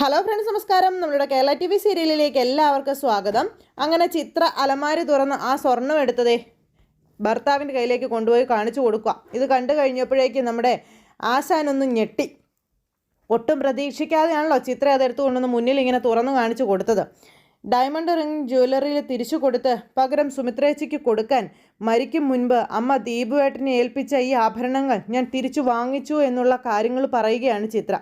Hello friends, നമസ്കാരം. നമ്മുടെ Kerala T V സീരിയലിലേക്ക് എല്ലാവർക്കും സ്വാഗതം. അങ്ങനെ ചിത്ര അലമാരി തുറന്ന് ആ സ്വർണം എടുത്തതേ ഭർത്താവിൻ്റെ കയ്യിലേക്ക് കൊണ്ടുപോയി കാണിച്ചു കൊടുക്കുക. ഇത് കണ്ടു കഴിഞ്ഞപ്പോഴേക്കും നമ്മുടെ ആശാനൊന്നും ഞെട്ടി. ഒട്ടും പ്രതീക്ഷിക്കാതെയാണല്ലോ ചിത്ര അതെടുത്തു കൊണ്ടുവന്ന് മുന്നിൽ ഇങ്ങനെ തുറന്നു കാണിച്ചു കൊടുത്തത്. ഡയമണ്ട് റിംഗ് ജ്വല്ലറിയിൽ തിരിച്ചു കൊടുത്ത് പകരം സുമിത്രേച്ചിക്ക് കൊടുക്കാൻ മരിക്കും മുൻപ് അമ്മ ദീപുവേട്ടനെ ഏൽപ്പിച്ച ഈ ആഭരണങ്ങൾ ഞാൻ തിരിച്ചു വാങ്ങിച്ചു എന്നുള്ള കാര്യങ്ങൾ പറയുകയാണ് ചിത്ര.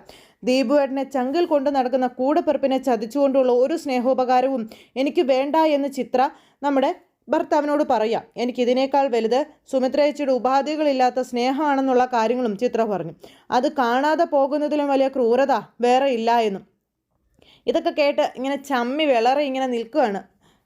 ദീപുവേട്ടനെ ചങ്കിൽ കൊണ്ട് നടക്കുന്ന കൂടപ്പിറപ്പിനെ ചതിച്ചുകൊണ്ടുള്ള ഒരു സ്നേഹോപകാരവും എനിക്ക് വേണ്ട എന്ന് ചിത്ര നമ്മുടെ ഭർത്താവിനോട് പറയാം. എനിക്കിതിനേക്കാൾ വലുത് സുമിത്രേച്ചിയുടെ ഉപാധികളില്ലാത്ത സ്നേഹമാണെന്നുള്ള കാര്യങ്ങളും ചിത്ര പറഞ്ഞു. അത് കാണാതെ പോകുന്നതിലും വലിയ ക്രൂരത വേറെ ഇല്ല എന്നും. ഇതൊക്കെ കേട്ട് ഇങ്ങനെ ചമ്മി വിളറി ഇങ്ങനെ നിൽക്കുകയാണ്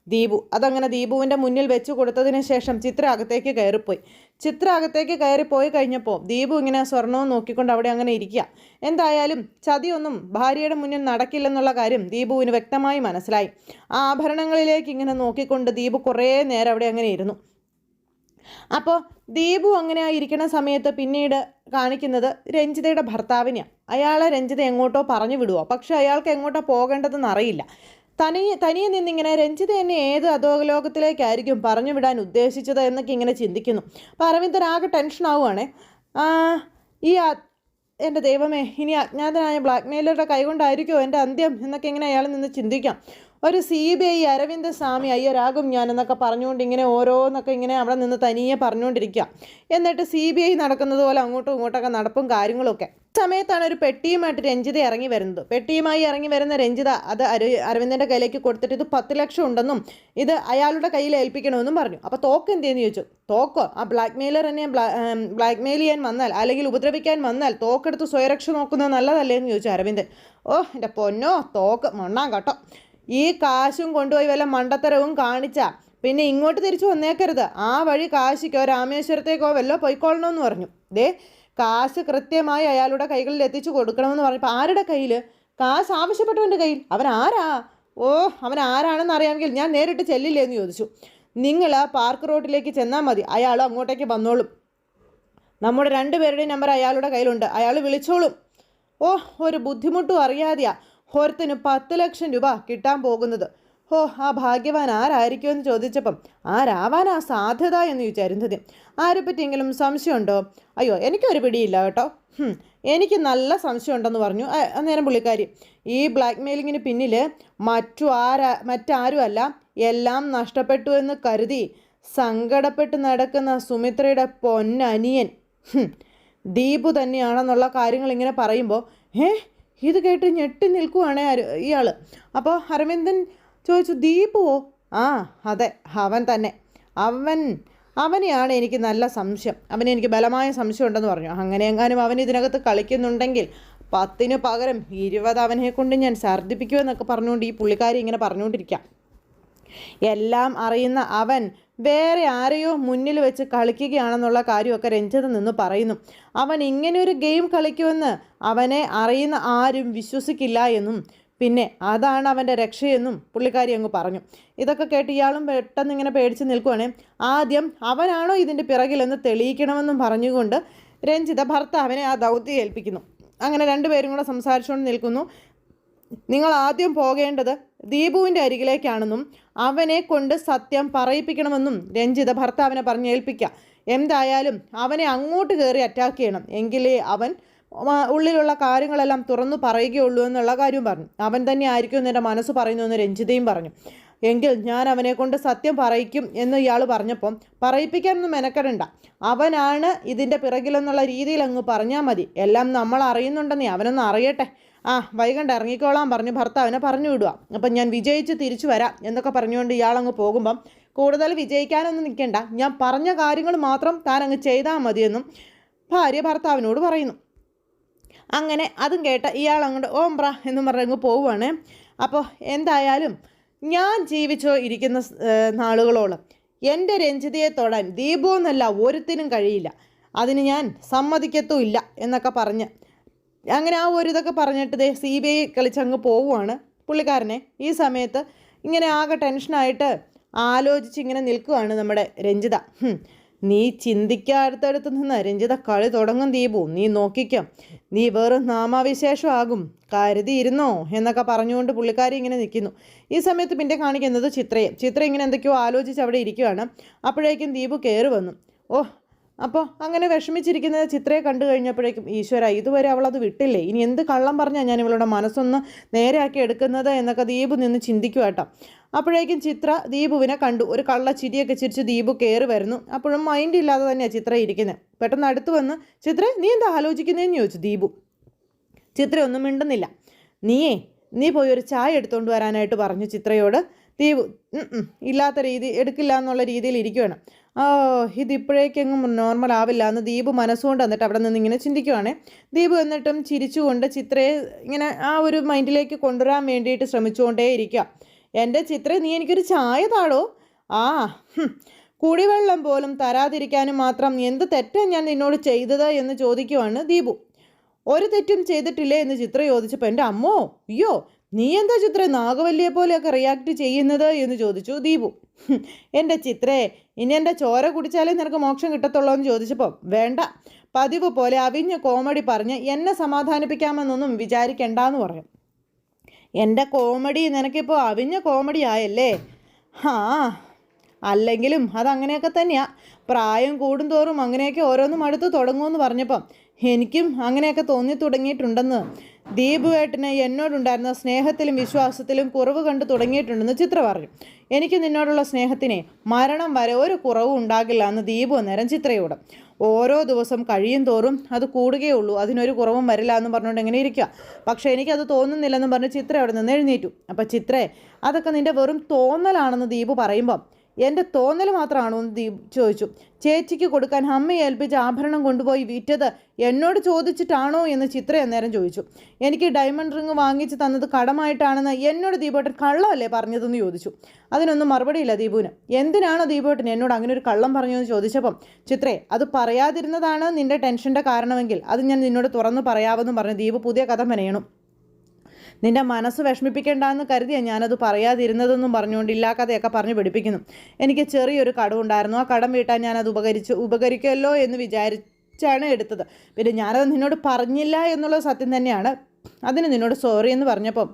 ദീപു. അതങ്ങനെ ദീപുവിൻ്റെ മുന്നിൽ വെച്ച് കൊടുത്തതിന് ശേഷം ചിത്ര അകത്തേക്ക് കയറിപ്പോയി. ചിത്ര അകത്തേക്ക് കയറിപ്പോയി കഴിഞ്ഞപ്പോൾ ദീപു ഇങ്ങനെ സ്വർണവും നോക്കിക്കൊണ്ട് അവിടെ അങ്ങനെ ഇരിക്കുക. എന്തായാലും ചതിയൊന്നും ഭാര്യയുടെ മുന്നിൽ നടക്കില്ലെന്നുള്ള കാര്യം ദീപുവിന് വ്യക്തമായി മനസ്സിലായി. ആ ആഭരണങ്ങളിലേക്ക് ഇങ്ങനെ നോക്കിക്കൊണ്ട് ദീപു കുറേ നേരം അവിടെ അങ്ങനെ ഇരുന്നു. അപ്പോൾ ദീപു അങ്ങനെ ഇരിക്കുന്ന സമയത്ത് പിന്നീട് കാണിക്കുന്നത് രഞ്ജിതയുടെ ഭർത്താവിനെയാണ്. അയാളെ രഞ്ജിത എങ്ങോട്ടോ പറഞ്ഞു വിടുവോ, പക്ഷെ അയാൾക്ക് എങ്ങോട്ടോ പോകേണ്ടതെന്ന് അറിയില്ല. തനിയെ നിന്നിങ്ങനെ രഞ്ജിത എന്നെ ഏത് അധോലോകത്തിലേക്കായിരിക്കും പറഞ്ഞു വിടാൻ ഉദ്ദേശിച്ചത് എന്നൊക്കെ ഇങ്ങനെ ചിന്തിക്കുന്നു. അപ്പോൾ അരവിന്ദനാകെ ടെൻഷനാവുകയാണേ. ഈ എൻ്റെ ദൈവമേ, ഇനി അജ്ഞാതനായ ബ്ലാക്ക് മെയിലറുടെ കൈകൊണ്ടായിരിക്കുമോ എൻ്റെ അന്ത്യം എന്നൊക്കെ ഇങ്ങനെ അയാൾ നിന്ന് ചിന്തിക്കാം. ഒരു CBI അരവിന്ദ സ്വാമി അയ്യരാകും ഞാൻ എന്നൊക്കെ പറഞ്ഞുകൊണ്ട് ഇങ്ങനെ ഓരോന്നൊക്കെ ഇങ്ങനെ അവിടെ നിന്ന് തനിയെ പറഞ്ഞുകൊണ്ടിരിക്കുക. എന്നിട്ട് CBI നടക്കുന്നത് പോലെ അങ്ങോട്ടും ഇങ്ങോട്ടൊക്കെ നടപ്പും കാര്യങ്ങളൊക്കെ. സമയത്താണ് ഒരു പെട്ടിയുമായിട്ട് രഞ്ജിത ഇറങ്ങി വരുന്നത്. പെട്ടിയുമായി ഇറങ്ങി വരുന്ന രഞ്ജിത അത് അരവിന്ദൻ്റെ കയ്യിലേക്ക് കൊടുത്തിട്ട് ഇത് 10 ലക്ഷം ഉണ്ടെന്നും ഇത് അയാളുടെ കയ്യിൽ ഏൽപ്പിക്കണമെന്നും പറഞ്ഞു. അപ്പോൾ തോക്ക് എന്തെന്ന് ചോദിച്ചു. തോക്കോ? ആ ബ്ലാക്ക് മെയിലർ എന്നെ ബ്ലാക്ക് മെയിൽ ചെയ്യാൻ വന്നാൽ അല്ലെങ്കിൽ ഉപദ്രവിക്കാൻ വന്നാൽ തോക്കെടുത്ത് സ്വയരക്ഷ നോക്കുന്നത് നല്ലതല്ലേ എന്ന് ചോദിച്ചു അരവിന്ദൻ. ഓ എൻ്റെ പൊന്നോ, തോക്ക് മണ്ണാൻ കേട്ടോ. ഈ കാശും കൊണ്ടുപോയി വല്ല മണ്ടത്തരവും കാണിച്ചാൽ പിന്നെ ഇങ്ങോട്ട് തിരിച്ചു വന്നേക്കരുത്. ആ വഴി കാശിക്കോ രാമേശ്വരത്തേക്കോ വല്ലോ പൊയ്ക്കൊള്ളണമെന്ന് പറഞ്ഞു. കാശ് കൃത്യമായി അയാളുടെ കൈകളിൽ എത്തിച്ചു കൊടുക്കണമെന്ന് പറഞ്ഞപ്പോൾ ആരുടെ കയ്യിൽ? കാശ് ആവശ്യപ്പെട്ടവൻ്റെ കയ്യിൽ. അവൻ ആരാണെന്ന് അറിയാമെങ്കിൽ ഞാൻ നേരിട്ട് ചെല്ലില്ലേ എന്ന് ചോദിച്ചു. നിങ്ങൾ പാർക്ക് റോഡിലേക്ക് ചെന്നാൽ മതി, അയാൾ അങ്ങോട്ടേക്ക് വന്നോളും. നമ്മുടെ 2 പേരുടെയും നമ്പർ അയാളുടെ കയ്യിലുണ്ട്, അയാൾ വിളിച്ചോളും. ഒരു ബുദ്ധിമുട്ടും അറിയാതെയാ ഒരുത്തിന് 10 ലക്ഷം രൂപ കിട്ടാൻ പോകുന്നത്. ആ ഭാഗ്യവാൻ ആരായിരിക്കുമെന്ന് ചോദിച്ചപ്പം ആരാവാനാ സാധ്യത എന്ന് ചോദിച്ചായിരുന്നു. ആരെപ്പറ്റിയെങ്കിലും സംശയമുണ്ടോ? അയ്യോ, എനിക്കൊരു പിടിയില്ല കേട്ടോ. എനിക്ക് നല്ല സംശയമുണ്ടെന്ന് പറഞ്ഞു അന്നേരം പുള്ളിക്കാരി. ഈ ബ്ലാക്ക് മെയിലിങ്ങിന് പിന്നിൽ മറ്റാരുമല്ല, എല്ലാം നഷ്ടപ്പെട്ടു എന്ന് കരുതി സങ്കടപ്പെട്ട് നടക്കുന്ന സുമിത്രയുടെ പൊന്നനിയൻ ദീപു തന്നെയാണെന്നുള്ള കാര്യങ്ങൾ ഇങ്ങനെ പറയുമ്പോൾ ഇത് കേട്ട് ഞെട്ടി നിൽക്കുവാണേ ഇയാൾ. അപ്പോൾ അരവിന്ദൻ ചോദിച്ചു, ദീപുവോ? അതെ, അവൻ തന്നെ. അവനെയാണ് എനിക്ക് നല്ല സംശയം. എനിക്ക് ബലമായ സംശയം ഉണ്ടെന്ന് പറഞ്ഞു. അങ്ങനെ എങ്ങാനും അവൻ ഇതിനകത്ത് കളിക്കുന്നുണ്ടെങ്കിൽ 10ന് പകരം 20 അവനെ കൊണ്ട് ഞാൻ ഛർദ്ദിപ്പിക്കുമെന്നൊക്കെ പറഞ്ഞുകൊണ്ട് ഈ പുള്ളിക്കാരി ഇങ്ങനെ പറഞ്ഞുകൊണ്ടിരിക്കാം. എല്ലാം അറിയുന്ന അവൻ വേറെ ആരെയോ മുന്നിൽ വെച്ച് കളിക്കുകയാണെന്നുള്ള കാര്യമൊക്കെ രഞ്ജിത നിന്ന് പറയുന്നു. അവൻ ഇങ്ങനെയൊരു ഗെയിം കളിക്കുമെന്ന് അവനെ അറിയുന്ന ആരും വിശ്വസിക്കില്ല എന്നും പിന്നെ അതാണ് അവൻ്റെ രക്ഷയെന്നും പുള്ളിക്കാരി അങ്ങ് പറഞ്ഞു. ഇതൊക്കെ കേട്ട് ഇയാളും പെട്ടെന്ന് ഇങ്ങനെ പേടിച്ച് നിൽക്കുവാണേ. ആദ്യം അവനാണോ ഇതിൻ്റെ പിറകിലെന്ന് തെളിയിക്കണമെന്നും പറഞ്ഞുകൊണ്ട് രഞ്ജിത ഭർത്താവിനെ ആ ദൗത്യം ഏൽപ്പിക്കുന്നു. അങ്ങനെ 2 പേരും കൂടെ സംസാരിച്ചുകൊണ്ട് നിൽക്കുന്നു. നിങ്ങൾ ആദ്യം പോകേണ്ടത് ദീപുവിൻ്റെ അരികിലേക്കാണെന്നും അവനെ കൊണ്ട് സത്യം പറയിപ്പിക്കണമെന്നും രഞ്ജിത ഭർത്താവിനെ പറഞ്ഞ് ഏൽപ്പിക്കുക. എന്തായാലും അവനെ അങ്ങോട്ട് കയറി അറ്റാക്ക് ചെയ്യണം, എങ്കിലേ അവൻ ഉള്ളിലുള്ള കാര്യങ്ങളെല്ലാം തുറന്നു പറയുകയുള്ളൂ എന്നുള്ള കാര്യം പറഞ്ഞു. അവൻ തന്നെ ആയിരിക്കും എന്ന് എൻ്റെ മനസ്സ് പറയുന്നു എന്ന് രഞ്ജിതയും പറഞ്ഞു. എങ്കിൽ ഞാൻ അവനെ കൊണ്ട് സത്യം പറയിക്കും എന്ന് ഇയാൾ പറഞ്ഞപ്പം പറയിപ്പിക്കാനൊന്നും മെനക്കെടണ്ട, അവനാണ് ഇതിൻ്റെ പിറകിലെന്നുള്ള രീതിയിൽ അങ്ങ് പറഞ്ഞാൽ മതി. എല്ലാം നമ്മൾ അറിയുന്നുണ്ടെന്നേ, അവനൊന്ന് അറിയട്ടെ. വൈകണ്ട ഇറങ്ങിക്കോളാൻ പറഞ്ഞ് ഭർത്താവിനെ പറഞ്ഞു വിടുക. അപ്പം ഞാൻ വിജയിച്ച് തിരിച്ചു വരാം എന്നൊക്കെ പറഞ്ഞുകൊണ്ട് ഇയാളങ്ങ് പോകുമ്പം കൂടുതൽ വിജയിക്കാനൊന്നും നിൽക്കണ്ട, ഞാൻ പറഞ്ഞ കാര്യങ്ങൾ മാത്രം താൻ അങ്ങ് ചെയ്താൽ മതിയെന്നും ഭാര്യ ഭർത്താവിനോട് പറയുന്നു. അങ്ങനെ അതും കേട്ട ഇയാൾ അങ്ങോട്ട് ഓംബ്ര എന്നും പറഞ്ഞങ്ങ് പോവുകയാണ്. അപ്പോൾ എന്തായാലും ഞാൻ ജീവിച്ചോ ഇരിക്കുന്ന നാളുകളോളം എൻ്റെ രഞ്ജിതയെ തൊടാൻ ദീപു എന്നല്ല ഒരുത്തിനും കഴിയില്ല, അതിന് ഞാൻ സമ്മതിക്കത്തുമില്ല എന്നൊക്കെ പറഞ്ഞ് അങ്ങനെ ഇതൊക്കെ പറഞ്ഞിട്ട് CBI കളിച്ചങ്ങ് പോവുകയാണ് പുള്ളിക്കാരനെ. ഈ സമയത്ത് ഇങ്ങനെ ആകെ ടെൻഷനായിട്ട് ആലോചിച്ച് ഇങ്ങനെ നിൽക്കുകയാണ് നമ്മുടെ രഞ്ജിത. നീ ചിന്തിക്കാത്തടുത്ത് നിന്ന് രഞ്ജിത കളി തുടങ്ങും ദീപു, നീ നോക്കിക്കാം, നീ വെറും നാമാവിശേഷമാകും, കരുതിയിരുന്നോ എന്നൊക്കെ പറഞ്ഞുകൊണ്ട് പുള്ളിക്കാരി ഇങ്ങനെ നിൽക്കുന്നു. ഈ സമയത്ത് പിന്നെ കാണിക്കുന്നത് ചിത്ര ഇങ്ങനെ എന്തൊക്കെയോ ആലോചിച്ച് അവിടെ ഇരിക്കുകയാണ്. അപ്പോഴേക്കും ദീപു കയറി വന്നു. ഓ, അപ്പോൾ അങ്ങനെ വിഷമിച്ചിരിക്കുന്നത് ചിത്രയെ കണ്ടു കഴിഞ്ഞപ്പോഴേക്കും ഈശ്വര, ഇതുവരെ അവളത് വിട്ടില്ലേ, ഇനി എന്ത് കള്ളം പറഞ്ഞാൽ ഞാൻ ഇവളുടെ മനസ്സൊന്ന് നേരെയാക്കി എടുക്കുന്നത് എന്നൊക്കെ ദീപു നിന്ന് ചിന്തിക്കുക കേട്ടോ. അപ്പോഴേക്കും ചിത്ര ദീപുവിനെ കണ്ടു. ഒരു കള്ള ചിരിയൊക്കെ ചിരിച്ച് ദീപു കയറി വരുന്നു. അപ്പോഴും മൈൻഡ് ഇല്ലാതെ തന്നെയാണ് ചിത്ര ഇരിക്കുന്നത്. പെട്ടെന്ന് അടുത്ത് വന്ന് ചിത്ര, നീ എന്താ ആലോചിക്കുന്നതെന്ന് ചോദിച്ചു ദീപു. ചിത്ര ഒന്നും മിണ്ടുന്നില്ല. നീ പോയി ഒരു ചായ എടുത്തുകൊണ്ട് വരാനായിട്ട് പറഞ്ഞു ചിത്രയോട്. ദീപു ഇല്ലാത്ത രീതി എടുക്കില്ല എന്നുള്ള രീതിയിൽ ഇരിക്കുകയാണ്. ഇതിപ്പോഴേക്കെങ്ങും നോർമൽ ആവില്ല എന്ന് ദീപു മനസ്സുകൊണ്ട് എന്നിട്ട് അവിടെ നിന്ന് ഇങ്ങനെ ചിന്തിക്കുവാണേ. ദീപു എന്നിട്ടും ചിരിച്ചുകൊണ്ട് ചിത്രയെ ഇങ്ങനെ ആ ഒരു മൈൻഡിലേക്ക് കൊണ്ടുവരാൻ വേണ്ടിയിട്ട് ശ്രമിച്ചുകൊണ്ടേ ഇരിക്കുക. എൻ്റെ ചിത്ര, നീ എനിക്കൊരു ചായ താടോ. കുടിവെള്ളം പോലും തരാതിരിക്കാനും മാത്രം എന്ത് തെറ്റാണ് ഞാൻ നിന്നോട് ചെയ്തത് എന്ന് ചോദിക്കുവാണ് ദീപു. ഒരു തെറ്റും ചെയ്തിട്ടില്ലേ എന്ന് ചിത്ര ചോദിച്ചപ്പോൾ എൻ്റെ അമ്മോ, അയ്യോ, നീ എന്താ ചിത്ര നാഗവല്ലിയെ പോലെയൊക്കെ റിയാക്ട് ചെയ്യുന്നത് എന്ന് ചോദിച്ചു ദീപു. എൻ്റെ ചിത്രേ, ഇനി എൻ്റെ ചോര കുടിച്ചാലേ നിനക്ക് മോക്ഷം കിട്ടത്തുള്ളൂ എന്ന് ചോദിച്ചപ്പോൾ വേണ്ട, പതിവ് പോലെ അവിഞ്ഞ കോമഡി പറഞ്ഞ് എന്നെ സമാധാനിപ്പിക്കാമെന്നൊന്നും വിചാരിക്കണ്ടെന്ന് പറയും. എൻ്റെ കോമഡി നിനക്കിപ്പോൾ അവിഞ്ഞ കോമഡി ആയല്ലേ? അല്ലെങ്കിലും അതങ്ങനെയൊക്കെ തന്നെയാണ്. പ്രായം കൂടുന്തോറും അങ്ങനെയൊക്കെ ഓരോന്നും അടുത്ത് തുടങ്ങുമെന്ന് പറഞ്ഞപ്പം എനിക്കും അങ്ങനെയൊക്കെ തോന്നി തുടങ്ങിയിട്ടുണ്ടെന്ന്. ദീപുവേട്ടന് എന്നോടുണ്ടായിരുന്ന സ്നേഹത്തിലും വിശ്വാസത്തിലും കുറവ് കണ്ടു തുടങ്ങിയിട്ടുണ്ടെന്ന് ചിത്ര പറഞ്ഞു. എനിക്ക് നിന്നോടുള്ള സ്നേഹത്തിനെ മരണം വരെ ഒരു കുറവും ഉണ്ടാകില്ല എന്ന് ദീപു അന്നേരം ചിത്രയോട്. ഓരോ ദിവസം കഴിയും തോറും അത് കൂടുകയുള്ളൂ, അതിനൊരു കുറവും വരില്ല എന്ന് പറഞ്ഞുകൊണ്ട് എങ്ങനെ ഇരിക്കുക. പക്ഷേ എനിക്കത് തോന്നുന്നില്ലെന്ന് പറഞ്ഞ് ചിത്ര അവിടെ നിന്ന് എഴുന്നേറ്റു. അപ്പം ചിത്രേ, അതൊക്കെ നിൻ്റെ വെറും തോന്നലാണെന്ന് ദീപു പറയുമ്പം എൻ്റെ തോന്നൽ മാത്രമാണോ എന്ന് ദീപ് ചോദിച്ചു. ചേച്ചിക്ക് കൊടുക്കാൻ അമ്മയെ ഏൽപ്പിച്ച ആഭരണം കൊണ്ടുപോയി വിറ്റത് എന്നോട് ചോദിച്ചിട്ടാണോ എന്ന് ചിത്ര അന്നേരം ചോദിച്ചു. എനിക്ക് ഡയമണ്ട് റിങ് വാങ്ങിച്ച് തന്നത് കടമായിട്ടാണെന്ന് എന്നോട് ദീപേട്ടൻ കള്ളമല്ലേ പറഞ്ഞതെന്ന് ചോദിച്ചു. അതിനൊന്നും മറുപടിയില്ല ദീപുവിന്. എന്തിനാണോ ദീപേട്ടൻ എന്നോട് അങ്ങനെ ഒരു കള്ളം പറഞ്ഞു എന്ന് ചോദിച്ചപ്പം ചിത്രേ, അത് പറയാതിരുന്നതാണ് നിൻ്റെ ടെൻഷൻ്റെ കാരണമെങ്കിൽ അത് ഞാൻ നിന്നോട് തുറന്നു പറയാമെന്ന് പറഞ്ഞ് ദീപു പുതിയ കഥ മെനയണം. നിൻ്റെ മനസ്സ് വിഷമിപ്പിക്കേണ്ടെന്ന് കരുതിയാണ് ഞാനത് പറയാതിരുന്നതെന്നും പറഞ്ഞുകൊണ്ട് ഇല്ലാ കഥയൊക്കെ പറഞ്ഞ് പിടിപ്പിക്കുന്നു. എനിക്ക് ചെറിയൊരു കടമുണ്ടായിരുന്നു, ആ കടം വീട്ടാൻ ഞാനത് ഉപകരിക്കുമല്ലോ എന്ന് വിചാരിച്ചാണ് എടുത്തത്. പിന്നെ ഞാനത് നിന്നോട് പറഞ്ഞില്ല എന്നുള്ളത് സത്യം തന്നെയാണ്. അതിന് നിന്നോട് സോറി എന്ന് പറഞ്ഞപ്പം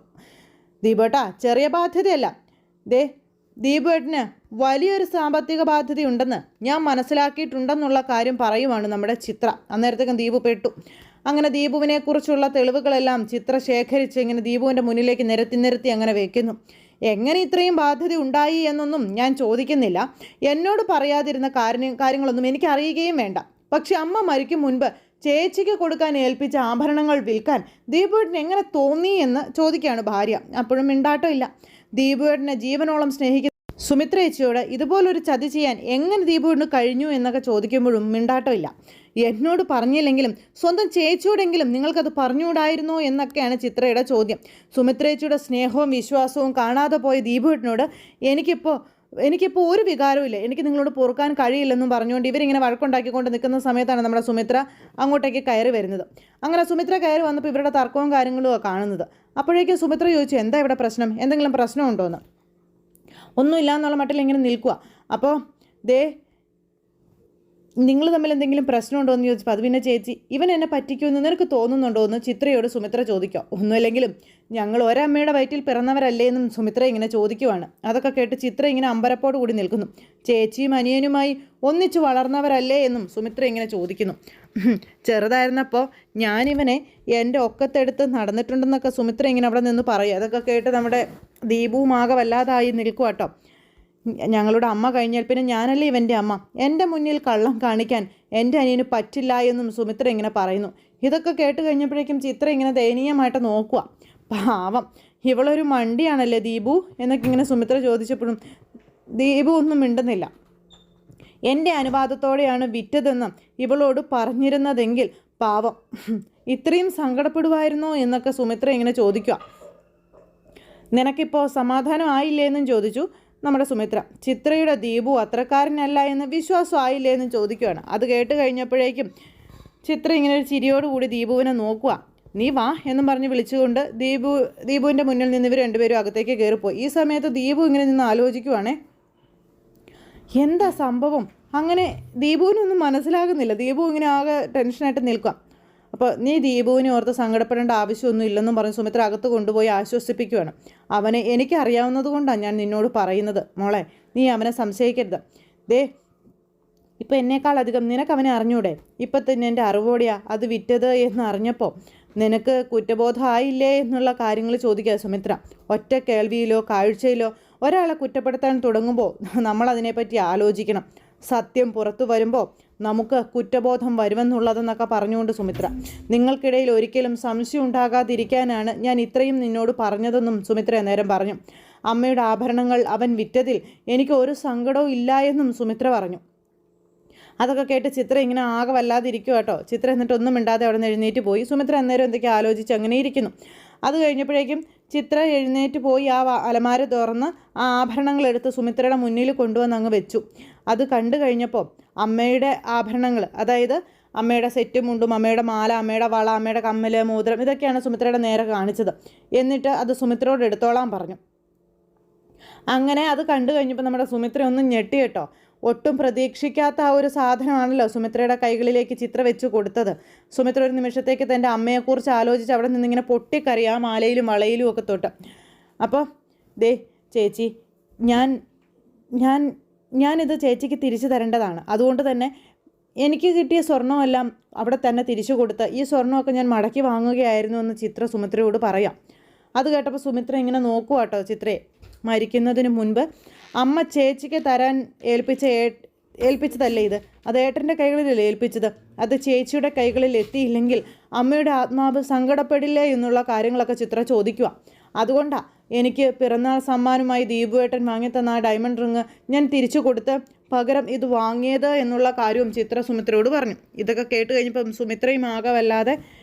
ദീപേട്ടാ, ചെറിയ ബാധ്യതയല്ല, ദീപേട്ടന് വലിയൊരു സാമ്പത്തിക ബാധ്യതയുണ്ടെന്ന് ഞാൻ മനസ്സിലാക്കിയിട്ടുണ്ടെന്നുള്ള കാര്യം പറയുവാണ് നമ്മുടെ ചിത്ര. അന്നേരത്തേക്കും ദീപു പെട്ടു. അങ്ങനെ ദീപുവിനെക്കുറിച്ചുള്ള തെളിവുകളെല്ലാം ചിത്ര ശേഖരിച്ച് ഇങ്ങനെ ദീപുവിൻ്റെ മുന്നിലേക്ക് നിരത്തി അങ്ങനെ വയ്ക്കുന്നു. എങ്ങനെ ഇത്രയും ബാധ്യത ഉണ്ടായി എന്നൊന്നും ഞാൻ ചോദിക്കുന്നില്ല. എന്നോട് പറയാതിരുന്ന കാര്യങ്ങളൊന്നും എനിക്ക് അറിയുകയും വേണ്ട. പക്ഷെ അമ്മ മരിക്കും മുൻപ് ചേച്ചിക്ക് കൊടുക്കാൻ ഏൽപ്പിച്ച ആഭരണങ്ങൾ വിൽക്കാൻ ദീപുവേട്ടന് എങ്ങനെ തോന്നി എന്ന് ചോദിക്കുകയാണ് ഭാര്യ. അപ്പോഴും മിണ്ടാട്ടമില്ല. ദീപുവേട്ടനെ ജീവനോളം സ്നേഹിക്കുന്ന സുമിത്ര ചേച്ചിയോട് ഇതുപോലൊരു ചതി ചെയ്യാൻ എങ്ങനെ ദീപുവേട്ടന് കഴിഞ്ഞു എന്നൊക്കെ ചോദിക്കുമ്പോഴും മിണ്ടാട്ടമില്ല. എന്നോട് പറഞ്ഞില്ലെങ്കിലും സ്വന്തം ചേച്ചിയോടെങ്കിലും നിങ്ങൾക്കത് പറഞ്ഞുകൂടായിരുന്നോ എന്നൊക്കെയാണ് ചിത്രയുടെ ചോദ്യം. സുമിത്ര ചേച്ചിയുടെ സ്നേഹവും വിശ്വാസവും കാണാതെ പോയ ദീപുവേട്ടനോട് എനിക്കിപ്പോൾ ഒരു വികാരവും ഇല്ല, എനിക്ക് നിങ്ങളോട് പൊറുക്കാൻ കഴിയില്ലെന്നും പറഞ്ഞുകൊണ്ട് ഇവരിങ്ങനെ വഴക്കുണ്ടാക്കിക്കൊണ്ട് നിൽക്കുന്ന സമയത്താണ് നമ്മുടെ സുമിത്ര അങ്ങോട്ടേക്ക് കയറി വരുന്നത്. അങ്ങനെ സുമിത്ര കയറി വന്നപ്പോൾ ഇവരുടെ തർക്കവും കാര്യങ്ങളും കാണുന്നത്. അപ്പോഴേക്കും സുമിത്ര ചോദിച്ചു, എന്താ ഇവിടെ പ്രശ്നം, എന്തെങ്കിലും പ്രശ്നമുണ്ടോ എന്ന്. ഒന്നുമില്ല എന്നുള്ള മട്ടിൽ ഇങ്ങനെ നിൽക്കുക. അപ്പോൾ നിങ്ങൾ തമ്മിൽ എന്തെങ്കിലും പ്രശ്നമുണ്ടോ എന്ന് ചോദിച്ചപ്പോൾ അത് പിന്നെ ചേച്ചി ഇവൻ എന്നെ പറ്റിക്കുമെന്ന് നിനക്ക് തോന്നുന്നുണ്ടോ എന്ന് ചിത്രയോട് സുമിത്ര ചോദിക്കുക. ഒന്നുമില്ലെങ്കിലും ഞങ്ങൾ ഒരമ്മയുടെ വയറ്റിൽ പിറന്നവരല്ലേ എന്നും സുമിത്ര ഇങ്ങനെ ചോദിക്കുവാണ്. അതൊക്കെ കേട്ട് ചിത്ര ഇങ്ങനെ അമ്പരപ്പോട് കൂടി നിൽക്കുന്നു. ചേച്ചിയും അനിയനുമായി ഒന്നിച്ചു വളർന്നവരല്ലേ എന്നും സുമിത്ര ഇങ്ങനെ ചോദിക്കുന്നു. ചെറുതായിരുന്നപ്പോൾ ഞാനിവനെ എൻ്റെ ഒക്കത്തെടുത്ത് നടന്നിട്ടുണ്ടെന്നൊക്കെ സുമിത്ര ഇങ്ങനെ അവിടെ നിന്ന് പറയും. അതൊക്കെ കേട്ട് നമ്മുടെ ദീപുമാകെ വല്ലാതായി നിൽക്കുക കേട്ടോ. ഞങ്ങളുടെ അമ്മ കഴിഞ്ഞാൽ പിന്നെ ഞാനല്ലേ ഇവൻ്റെ അമ്മ, എൻ്റെ മുന്നിൽ കള്ളം കാണിക്കാൻ എൻ്റെ അനിയന് പറ്റില്ല എന്നും സുമിത്ര ഇങ്ങനെ പറയുന്നു. ഇതൊക്കെ കേട്ട് കഴിഞ്ഞപ്പോഴേക്കും ചിത്ര ഇങ്ങനെ ദയനീയമായിട്ട് നോക്കുക. പാവം, ഇവളൊരു മണ്ടിയാണല്ലേ ദീപു എന്നൊക്കെ ഇങ്ങനെ സുമിത്ര ചോദിച്ചപ്പോഴും ദീപു ഒന്നും മിണ്ടുന്നില്ല. എൻ്റെ അനുവാദത്തോടെയാണ് വിറ്റതെന്നും ഇവളോട് പറഞ്ഞിരുന്നതെങ്കിൽ പാവം ഇത്രയും സങ്കടപ്പെടുമായിരുന്നോ എന്നൊക്കെ സുമിത്ര ഇങ്ങനെ ചോദിക്കുക. നിനക്കിപ്പോൾ സമാധാനം ആയില്ലേ എന്നും ചോദിച്ചു നമ്മുടെ സുമിത്ര. ചിത്രയുടെ ദീപു അത്രക്കാരനല്ല എന്ന് വിശ്വാസം ആയില്ലേ എന്നും ചോദിക്കുകയാണ്. അത് കേട്ട് കഴിഞ്ഞപ്പോഴേക്കും ചിത്ര ഇങ്ങനെ ഒരു ചിരിയോടുകൂടി ദീപുവിനെ നോക്കുക. നീ വാ എന്നും പറഞ്ഞ് വിളിച്ചുകൊണ്ട് ദീപുവിൻ്റെ മുന്നിൽ നിന്ന് ഇവർ രണ്ടുപേരും അകത്തേക്ക് കയറിപ്പോയി. ഈ സമയത്ത് ദീപു ഇങ്ങനെ നിന്ന് ആലോചിക്കുവാണേ, എന്താ സംഭവം, അങ്ങനെ ദീപുവിനൊന്നും മനസ്സിലാകുന്നില്ല. ദീപു ഇങ്ങനെ ആകെ ടെൻഷനായിട്ട് നിൽക്കാം. അപ്പോൾ നീ ദീപുവിനെ ഓർത്ത് സങ്കടപ്പെടേണ്ട ആവശ്യമൊന്നും ഇല്ലെന്നും പറഞ്ഞ് സുമിത്ര അകത്ത് കൊണ്ടുപോയി ആശ്വസിപ്പിക്കുകയാണ്. അവനെ എനിക്കറിയാവുന്നത് കൊണ്ടാണ് ഞാൻ നിന്നോട് പറയുന്നത് മോളെ, നീ അവനെ സംശയിക്കരുത്. ദേ ഇപ്പം എന്നേക്കാളധികം നിനക്ക് അവനെ അറിഞ്ഞൂടെ? ഇപ്പം തന്നെ എൻ്റെ അറിവോടെയാ അത് വിറ്റത് എന്ന് അറിഞ്ഞപ്പോൾ നിനക്ക് കുറ്റബോധമായില്ലേ എന്നുള്ള കാര്യങ്ങൾ ചോദിക്കുക സുമിത്ര. ഒറ്റ കേൾവിയിലോ കാഴ്ചയിലോ ഒരാളെ കുറ്റപ്പെടുത്താൻ തുടങ്ങുമ്പോൾ നമ്മളതിനെപ്പറ്റി ആലോചിക്കണം. സത്യം പുറത്തു വരുമ്പോൾ നമുക്ക് കുറ്റബോധം വരുമെന്നുള്ളതെന്നൊക്കെ പറഞ്ഞുകൊണ്ട് സുമിത്ര, നിങ്ങൾക്കിടയിൽ ഒരിക്കലും സംശയം ഉണ്ടാകാതിരിക്കാനാണ് ഞാൻ ഇത്രയും നിന്നോട് പറഞ്ഞതെന്നും സുമിത്ര നേരം പറഞ്ഞു. അമ്മയുടെ ആഭരണങ്ങൾ അവൻ വിറ്റതിൽ എനിക്ക് ഒരു സങ്കടവും ഇല്ല എന്നും സുമിത്ര പറഞ്ഞു. അതൊക്കെ കേട്ട് ചിത്ര ഇങ്ങനെ ആകെ വല്ലാതിരിക്കുക കേട്ടോ. ചിത്ര എന്നിട്ട് ഒന്നും മിണ്ടാതെ അവിടെ നിന്ന് എഴുന്നേറ്റ് പോയി. സുമിത്ര അന്നേരം എന്തൊക്കെ ആലോചിച്ച് അങ്ങനെ ഇരിക്കുന്നു. അത് കഴിഞ്ഞപ്പോഴേക്കും ചിത്ര എഴുന്നേറ്റ് പോയി ആ അലമാര തുറന്ന് ആ ആഭരണങ്ങളെടുത്ത് സുമിത്രയുടെ മുന്നിൽ കൊണ്ടുവന്ന് അങ്ങ് വെച്ചു. അത് കണ്ടു കഴിഞ്ഞപ്പോൾ അമ്മയുടെ ആഭരണങ്ങൾ, അതായത് അമ്മയുടെ സെറ്റും മുണ്ടും അമ്മയുടെ മാല, അമ്മയുടെ വള, അമ്മയുടെ കമ്മൽ, മോതിരം, ഇതൊക്കെയാണ് സുമിത്രയുടെ നേരെ കാണിച്ചത്. എന്നിട്ട് അത് സുമിത്രയോട് എടുത്തോളാൻ പറഞ്ഞു. അങ്ങനെ അത് കണ്ടു കഴിഞ്ഞപ്പോൾ നമ്മുടെ സുമിത്ര ഒന്നും ഞെട്ടി കേട്ടോ. ഒട്ടും പ്രതീക്ഷിക്കാത്ത ആ ഒരു സാധനമാണല്ലോ സുമിത്രയുടെ കൈകളിലേക്ക് ചിത്ര വെച്ച് കൊടുത്തത്. സുമിത്ര ഒരു നിമിഷത്തേക്ക് തൻ്റെ അമ്മയെക്കുറിച്ച് ആലോചിച്ച് അവിടെ നിന്നിങ്ങനെ പൊട്ടിക്കറിയാം, മാലയിലും വളയിലും ഒക്കെ തൊട്ട്. അപ്പോൾ ദേ ചേച്ചി, ഞാനിത് ചേച്ചിക്ക് തിരിച്ചു തരേണ്ടതാണ്. അതുകൊണ്ട് തന്നെ എനിക്ക് കിട്ടിയ സ്വർണമെല്ലാം അവിടെ തന്നെ തിരിച്ചു കൊടുത്ത് ഈ സ്വർണ്ണമൊക്കെ ഞാൻ മടക്കി വാങ്ങുകയായിരുന്നു എന്ന് ചിത്ര സുമിത്രയോട് പറയാം. അത് കേട്ടപ്പോൾ സുമിത്ര ഇങ്ങനെ നോക്കുക കേട്ടോ ചിത്രയെ. മരിക്കുന്നതിന് മുൻപ് അമ്മ ചേച്ചിക്ക് തരാൻ ഏൽപ്പിച്ചതല്ലേ ഇത്? അത് ഏട്ടൻ്റെ കൈകളിലല്ലേ ഏൽപ്പിച്ചത്? അത് ചേച്ചിയുടെ കൈകളിൽ എത്തിയില്ലെങ്കിൽ അമ്മയുടെ ആത്മാവ് സങ്കടപ്പെടില്ലേ എന്നുള്ള കാര്യങ്ങളൊക്കെ ചിത്ര ചോദിക്കുക. അതുകൊണ്ടാണ് എനിക്ക് പിറന്നാൾ സമ്മാനമായി ദീപുവേട്ടൻ വാങ്ങിത്തന്ന ആ ഡയമണ്ട് റിങ് ഞാൻ തിരിച്ചു കൊടുത്ത് പകരം ഇത് വാങ്ങിയത് എന്നുള്ള കാര്യവും ചിത്ര സുമിത്രയോട് പറഞ്ഞു. ഇതൊക്കെ കേട്ട് കഴിഞ്ഞപ്പം സുമിത്രയും ആകവല്ലാതെ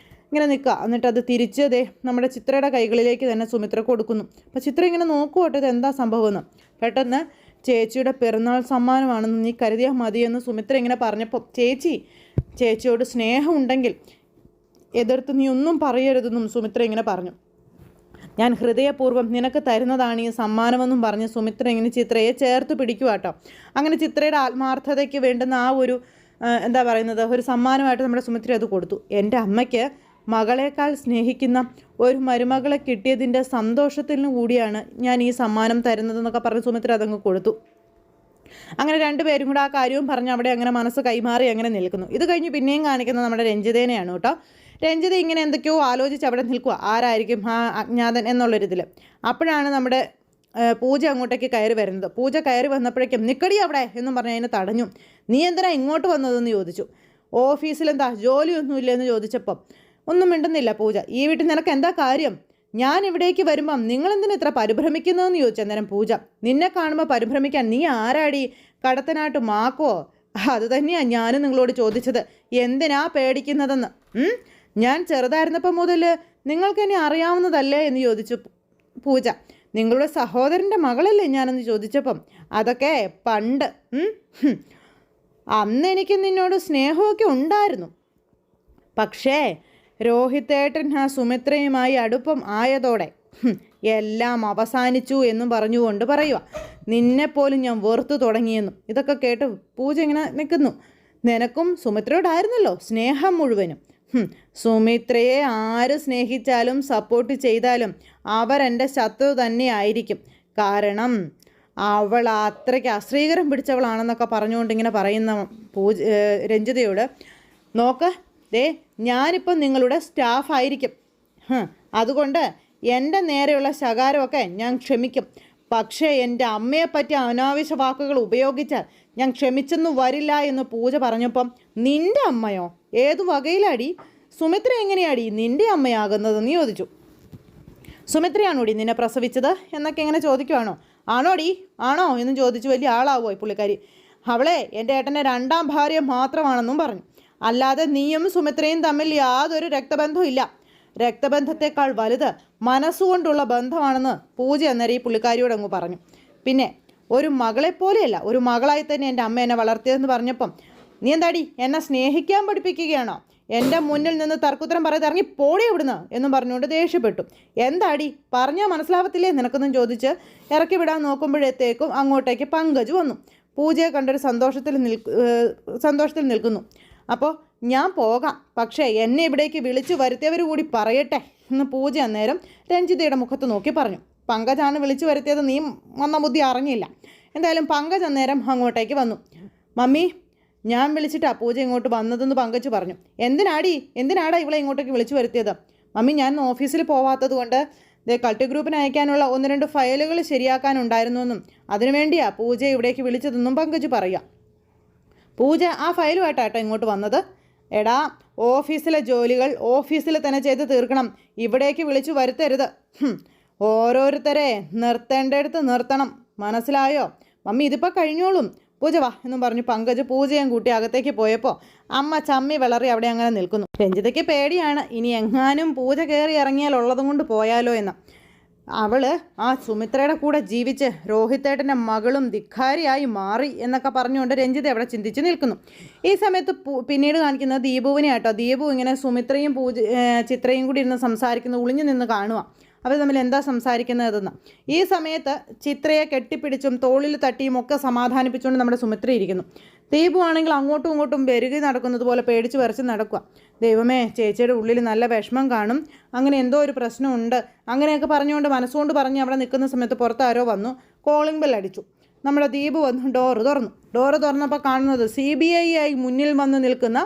ഇങ്ങനെ നിൽക്കുക. എന്നിട്ട് അത് തിരിച്ച് നമ്മുടെ ചിത്രയുടെ കൈകളിലേക്ക് തന്നെ സുമിത്ര കൊടുക്കുന്നു. അപ്പോൾ ചിത്ര ഇങ്ങനെ നോക്കുവട്ടെ ഇത് എന്താ സംഭവമെന്ന്. പെട്ടെന്ന് ചേച്ചിയുടെ പിറന്നാൾ സമ്മാനമാണെന്ന് നീ കരുതിയാൽ മതിയെന്ന് സുമിത്ര ഇങ്ങനെ പറഞ്ഞപ്പോൾ ചേച്ചിയോട് സ്നേഹം ഉണ്ടെങ്കിൽ എതിർത്ത് നീ ഒന്നും പറയരുതെന്നും സുമിത്ര ഇങ്ങനെ പറഞ്ഞു. ഞാൻ ഹൃദയപൂർവ്വം നിനക്ക് തരുന്നതാണ് ഈ സമ്മാനമെന്നും പറഞ്ഞ് സുമിത്ര ഇങ്ങനെ ചിത്രയെ ചേർത്ത് പിടിക്കുക കേട്ടോ. അങ്ങനെ ചിത്രയുടെ ആത്മാർത്ഥതയ്ക്ക് വേണ്ടുന്ന ആ ഒരു എന്താ പറയുന്നത് ഒരു സമ്മാനമായിട്ട് നമ്മുടെ സുമിത്ര അത് കൊടുത്തു. എൻ്റെ അമ്മയ്ക്ക് മകളേക്കാൾ സ്നേഹിക്കുന്ന ഒരു മരുമകളെ കിട്ടിയതിൻ്റെ സന്തോഷത്തിന് കൂടിയാണ് ഞാൻ ഈ സമ്മാനം തരുന്നതെന്നൊക്കെ പറഞ്ഞ് സുമിത്ര അതങ്ങ് കൊടുത്തു. അങ്ങനെ രണ്ടുപേരും കൂടെ ആ കാര്യവും പറഞ്ഞ് അവിടെ അങ്ങനെ മനസ്സ് കൈമാറി അങ്ങനെ നിൽക്കുന്നു. ഇത് കഴിഞ്ഞ് പിന്നെയും കാണിക്കുന്നത് നമ്മുടെ രഞ്ജിതേനെയാണ് കേട്ടോ. രഞ്ജിത ഇങ്ങനെ എന്തൊക്കെയോ ആലോചിച്ച് അവിടെ നിൽക്കുക, ആരായിരിക്കും ആ അജ്ഞാതൻ എന്നുള്ളൊരിതിൽ. അപ്പോഴാണ് നമ്മുടെ പൂജ അങ്ങോട്ടേക്ക് കയറി വരുന്നത്. പൂജ കയറി വന്നപ്പോഴേക്കും നിക്കടി അവിടെ എന്നും പറഞ്ഞ് അതിനെ തടഞ്ഞു. നീ എന്തിനാ ഇങ്ങോട്ട് വന്നതെന്ന് ചോദിച്ചു. ഓഫീസിലെന്താ ജോലിയൊന്നുമില്ലെന്ന് ചോദിച്ചപ്പം ഒന്നും മിണ്ടുന്നില്ല പൂജ. ഈ വീട്ടിൽ നിനക്ക് എന്താ കാര്യം? ഞാൻ ഇവിടേക്ക് വരുമ്പം നിങ്ങളെന്തിനാ ഇത്ര പരിഭ്രമിക്കുന്നതെന്ന് ചോദിച്ചു. അന്നേരം പൂജ, നിന്നെ കാണുമ്പോൾ പരിഭ്രമിക്കാൻ നീ ആരാടി? കടത്തനായിട്ട് മാക്കോ? അത് തന്നെയാണ് ഞാനും നിങ്ങളോട് ചോദിച്ചത്, എന്തിനാ പേടിക്കുന്നതെന്ന്. ഞാൻ ചെറുതായിരുന്നപ്പം മുതൽ നിങ്ങൾക്ക് എന്നെ അറിയാവുന്നതല്ലേ എന്ന് ചോദിച്ചു പൂജ. നിങ്ങളുടെ സഹോദരൻ്റെ മകളല്ലേ ഞാനെന്ന് ചോദിച്ചപ്പം അതൊക്കെ പണ്ട്, അന്ന് എനിക്ക് നിന്നോട് സ്നേഹമൊക്കെ ഉണ്ടായിരുന്നു. പക്ഷേ രോഹിത്തേട്ടൻ ആ സുമിത്രയുമായി അടുപ്പം ആയതോടെ എല്ലാം അവസാനിച്ചു എന്നും പറഞ്ഞുകൊണ്ട് പറയുക. നിന്നെപ്പോലും ഞാൻ വെറുത്തു തുടങ്ങിയെന്നും. ഇതൊക്കെ കേട്ട് പൂജ ഇങ്ങനെ നിൽക്കുന്നു. നിനക്കും സുമിത്രയോടായിരുന്നല്ലോ സ്നേഹം മുഴുവനും. സുമിത്രയെ ആര് സ്നേഹിച്ചാലും സപ്പോർട്ട് ചെയ്താലും അവരെൻ്റെ ശത്രു തന്നെ ആയിരിക്കും. കാരണം അവൾ അത്രയ്ക്ക് അശ്രീകരം പിടിച്ചവളാണെന്നൊക്കെ പറഞ്ഞുകൊണ്ട് ഇങ്ങനെ പറയുന്ന രഞ്ജിതയോട്, നോക്ക് ഞാനിപ്പം നിങ്ങളുടെ സ്റ്റാഫായിരിക്കും, അതുകൊണ്ട് എൻ്റെ നേരെയുള്ള ശകാരമൊക്കെ ഞാൻ ക്ഷമിക്കും. പക്ഷേ എൻ്റെ അമ്മയെപ്പറ്റി അനാവശ്യ വാക്കുകൾ ഉപയോഗിച്ചാൽ ഞാൻ ക്ഷമിച്ചെന്നു വരില്ല എന്ന് പൂജ പറഞ്ഞപ്പം, നിൻ്റെ അമ്മയോ? ഏതു വകയിലാടി? സുമിത്ര എങ്ങനെയാടി നിൻ്റെ അമ്മയാകുന്നതെന്ന് ചോദിച്ചു. സുമിത്രയാണോടി നിന്നെ പ്രസവിച്ചത് എന്നൊക്കെ എങ്ങനെ ചോദിക്കുവാണോ? ആണോടി ആണോ എന്നും ചോദിച്ചു. വലിയ ആളാവോ പുള്ളിക്കാരി. അവളെ എൻ്റെ ഏട്ടൻ്റെ രണ്ടാം ഭാര്യ മാത്രമാണെന്നും പറഞ്ഞു. അല്ലാതെ നീയും സുമിത്രയും തമ്മിൽ യാതൊരു രക്തബന്ധവും ഇല്ല. രക്തബന്ധത്തെക്കാൾ വലുത് മനസ്സുകൊണ്ടുള്ള ബന്ധമാണെന്ന് പൂജ അന്നേരം ഈ പുള്ളിക്കാരിയോട് അങ്ങ് പറഞ്ഞു. പിന്നെ ഒരു മകളെപ്പോലെയല്ല, ഒരു മകളായി തന്നെ എൻ്റെ അമ്മ എന്നെ വളർത്തിയതെന്ന് പറഞ്ഞപ്പം, നീ എന്താടി എന്നെ സ്നേഹിക്കാൻ പഠിപ്പിക്കുകയാണോ? എൻ്റെ മുന്നിൽ നിന്ന് തർക്കുത്തരം പറയാതെ ഇറങ്ങി പോടി ഇവിടുന്ന് എന്നും പറഞ്ഞുകൊണ്ട് ദേഷ്യപ്പെട്ടു. എന്താടി പറഞ്ഞാൽ മനസ്സിലാവത്തില്ലേ നിനക്കൊന്നും ചോദിച്ച് ഇറക്കി വിടാൻ നോക്കുമ്പോഴത്തേക്കും അങ്ങോട്ടേക്ക് പങ്കജ് വന്നു. പൂജയെ കണ്ടൊരു സന്തോഷത്തിൽ നിൽക്കുന്നു. അപ്പോൾ ഞാൻ പോകാം, പക്ഷേ എന്നെ ഇവിടേക്ക് വിളിച്ചു വരുത്തിയവർ കൂടി പറയട്ടെ എന്ന് പൂജ അന്നേരം രഞ്ജിതയുടെ മുഖത്ത് നോക്കി പറഞ്ഞു. പങ്കജാണ് വിളിച്ചു വരുത്തിയത്, നീ വന്ന ബുദ്ധി അറിഞ്ഞില്ല. എന്തായാലും പങ്കജ് അന്നേരം അങ്ങോട്ടേക്ക് വന്നു. മമ്മി, ഞാൻ വിളിച്ചിട്ടാ പൂജ ഇങ്ങോട്ട് വന്നതെന്ന് പങ്കജ് പറഞ്ഞു. എന്തിനാടാ ഇവളെ ഇങ്ങോട്ടേക്ക് വിളിച്ചു വരുത്തിയത്? മമ്മി, ഞാൻ ഓഫീസിൽ പോവാത്തത് കൊണ്ട് കൾട്ടി ഗ്രൂപ്പിന് അയക്കാനുള്ള 1-2 ഫയലുകൾ ശരിയാക്കാനുണ്ടായിരുന്നെന്നും അതിനുവേണ്ടിയാ പൂജ ഇവിടേക്ക് വിളിച്ചതെന്നും പങ്കജ് പറയുക. പൂജ ആ ഫയലുമായിട്ടാട്ടോ ഇങ്ങോട്ട് വന്നത്. എടാ, ഓഫീസിലെ ജോലികൾ ഓഫീസിൽ തന്നെ ചെയ്ത് തീർക്കണം, ഇവിടേക്ക് വിളിച്ചു വരുത്തരുത്. ഓരോരുത്തരെ നിർത്തേണ്ടടുത്ത് നിർത്തണം, മനസ്സിലായോ? മമ്മി, ഇതിപ്പോൾ കഴിഞ്ഞോളും, പൂജ വാ എന്നും പറഞ്ഞു പങ്കജ് പൂജയും കൂട്ടി അകത്തേക്ക് പോയപ്പോൾ അമ്മ ചമ്മി വിളറി അവിടെ അങ്ങനെ നിൽക്കുന്നു. രഞ്ജിതയ്ക്ക് പേടിയാണ്, ഇനി എങ്ങാനും പൂജ കയറി ഇറങ്ങിയാൽ ഉള്ളതും കൊണ്ട് പോയാലോ എന്ന്. അവള് ആ സുമിത്രയുടെ കൂടെ ജീവിച്ച് രോഹിത്തേട്ടൻ്റെ മകളും ധിക്കാരിയായി മാറി എന്നൊക്കെ പറഞ്ഞുകൊണ്ട് രഞ്ജിത അവിടെ ചിന്തിച്ച് നിൽക്കുന്നു. ഈ സമയത്ത് പിന്നീട് കാണിക്കുന്നത് ദീപുവിനെ ആട്ടോ. ദീപു ഇങ്ങനെ സുമിത്രയും ചിത്രയും കൂടി ഇരുന്ന് സംസാരിക്കുന്നത് ഒളിഞ്ഞു നിന്ന് കാണുക. അവർ തമ്മിൽ എന്താ സംസാരിക്കുന്നതെന്ന്. ഈ സമയത്ത് ചിത്രയെ കെട്ടിപ്പിടിച്ചും തോളിൽ തട്ടിയും ഒക്കെ സമാധാനിപ്പിച്ചുകൊണ്ട് നമ്മുടെ സുമിത്ര ഇരിക്കുന്നു. ദീപു ആണെങ്കിൽ അങ്ങോട്ടും ഇങ്ങോട്ടും പെരുകി നടക്കുന്നത് പോലെ പേടിച്ച് വരച്ച് നടക്കുക. ദൈവമേ, ചേച്ചിയുടെ ഉള്ളിൽ നല്ല വിഷമം കാണും, അങ്ങനെ എന്തോ ഒരു പ്രശ്നമുണ്ട് അങ്ങനെയൊക്കെ പറഞ്ഞുകൊണ്ട് മനസ്സുകൊണ്ട് പറഞ്ഞ് അവിടെ നിൽക്കുന്ന സമയത്ത് പുറത്ത് ആരോ വന്നു കോളിംഗ് ബെൽ അടിച്ചു. നമ്മുടെ ദീപു വന്ന് ഡോറ് തുറന്നപ്പോൾ കാണുന്നത് CBI ആയി മുന്നിൽ വന്ന് നിൽക്കുന്ന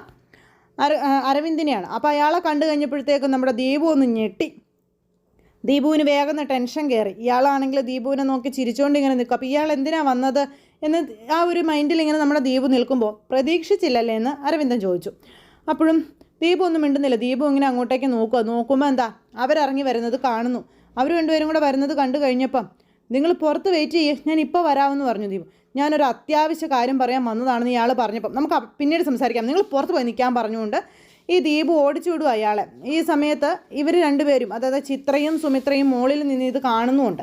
അരവിന്ദിനെയാണ്. അപ്പോൾ അയാളെ കണ്ടു കഴിഞ്ഞപ്പോഴത്തേക്കും നമ്മുടെ ദീപു ഒന്ന് ഞെട്ടി. ദീപുവിന് വേഗം ടെൻഷൻ കയറി. ഇയാളാണെങ്കിൽ ദീപുവിനെ നോക്കി ചിരിച്ചുകൊണ്ട് ഇങ്ങനെ നിൽക്കും. അപ്പോൾ ഇയാൾ എന്തിനാണ് വന്നത് എന്ന് ആ ഒരു മൈൻഡിൽ ഇങ്ങനെ നമ്മുടെ ദീപു നിൽക്കുമ്പോൾ പ്രതീക്ഷിച്ചില്ലല്ലേ എന്ന് അരവിന്ദൻ ചോദിച്ചു. അപ്പോഴും ദീപു ഒന്നും മിണ്ടുന്നില്ല. ദീപു ഇങ്ങനെ അങ്ങോട്ടേക്ക് നോക്കുമ്പോൾ എന്താ അവരിറങ്ങി വരുന്നത് കാണുന്നു. അവർ രണ്ടുപേരും കൂടെ വരുന്നത് കണ്ടു കഴിഞ്ഞപ്പം നിങ്ങൾ പുറത്ത് വെയിറ്റ് ചെയ്യേ, ഞാൻ ഇപ്പോൾ വരാമെന്ന് പറഞ്ഞു ദീപു. ഞാനൊരു അത്യാവശ്യ കാര്യം പറയാൻ വന്നതാണെന്ന് ഇയാൾ പറഞ്ഞപ്പം നമുക്ക് പിന്നീട് സംസാരിക്കാം, നിങ്ങൾ പുറത്ത് പോയി നിൽക്കാൻ പറഞ്ഞുകൊണ്ട് ഈ ദീപു ഓടിച്ചു വിടും അയാളെ. ഈ സമയത്ത് ഇവർ രണ്ടുപേരും, അതായത് ചിത്രയും സുമിത്രയും മോളിൽ നിന്ന് ഇത് കാണുന്നുമുണ്ട്.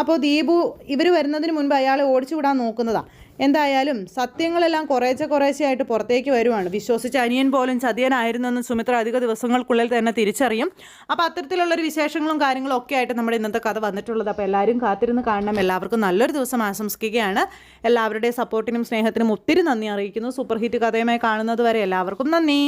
അപ്പോൾ ദീപു ഇവർ വരുന്നതിന് മുൻപ് അയാളെ ഓടിച്ചു വിടാൻ നോക്കുന്നതാണ്. എന്തായാലും സത്യങ്ങളെല്ലാം കുറേശ്ശെയായിട്ട് പുറത്തേക്ക് വരുവാണ്. വിശ്വസിച്ച അനിയൻ പോലും ചതിയനായിരുന്നെന്ന് സുമിത്ര അധിക ദിവസങ്ങൾക്കുള്ളിൽ തന്നെ തിരിച്ചറിയും. അപ്പോൾ അത്തരത്തിലുള്ളൊരു വിശേഷങ്ങളും കാര്യങ്ങളും ഒക്കെ ആയിട്ട് നമ്മുടെ ഇന്നത്തെ കഥ വന്നിട്ടുള്ളത്. അപ്പോൾ എല്ലാവരും കാത്തിരുന്ന് കാണണം. എല്ലാവർക്കും നല്ലൊരു ദിവസം ആശംസിക്കുകയാണ്. എല്ലാവരുടെയും സപ്പോർട്ടിനും സ്നേഹത്തിനും ഒത്തിരി നന്ദി അറിയിക്കുന്നു. സൂപ്പർ ഹിറ്റ് കഥയുമായി കാണുന്നത് വരെ എല്ലാവർക്കും നന്ദി.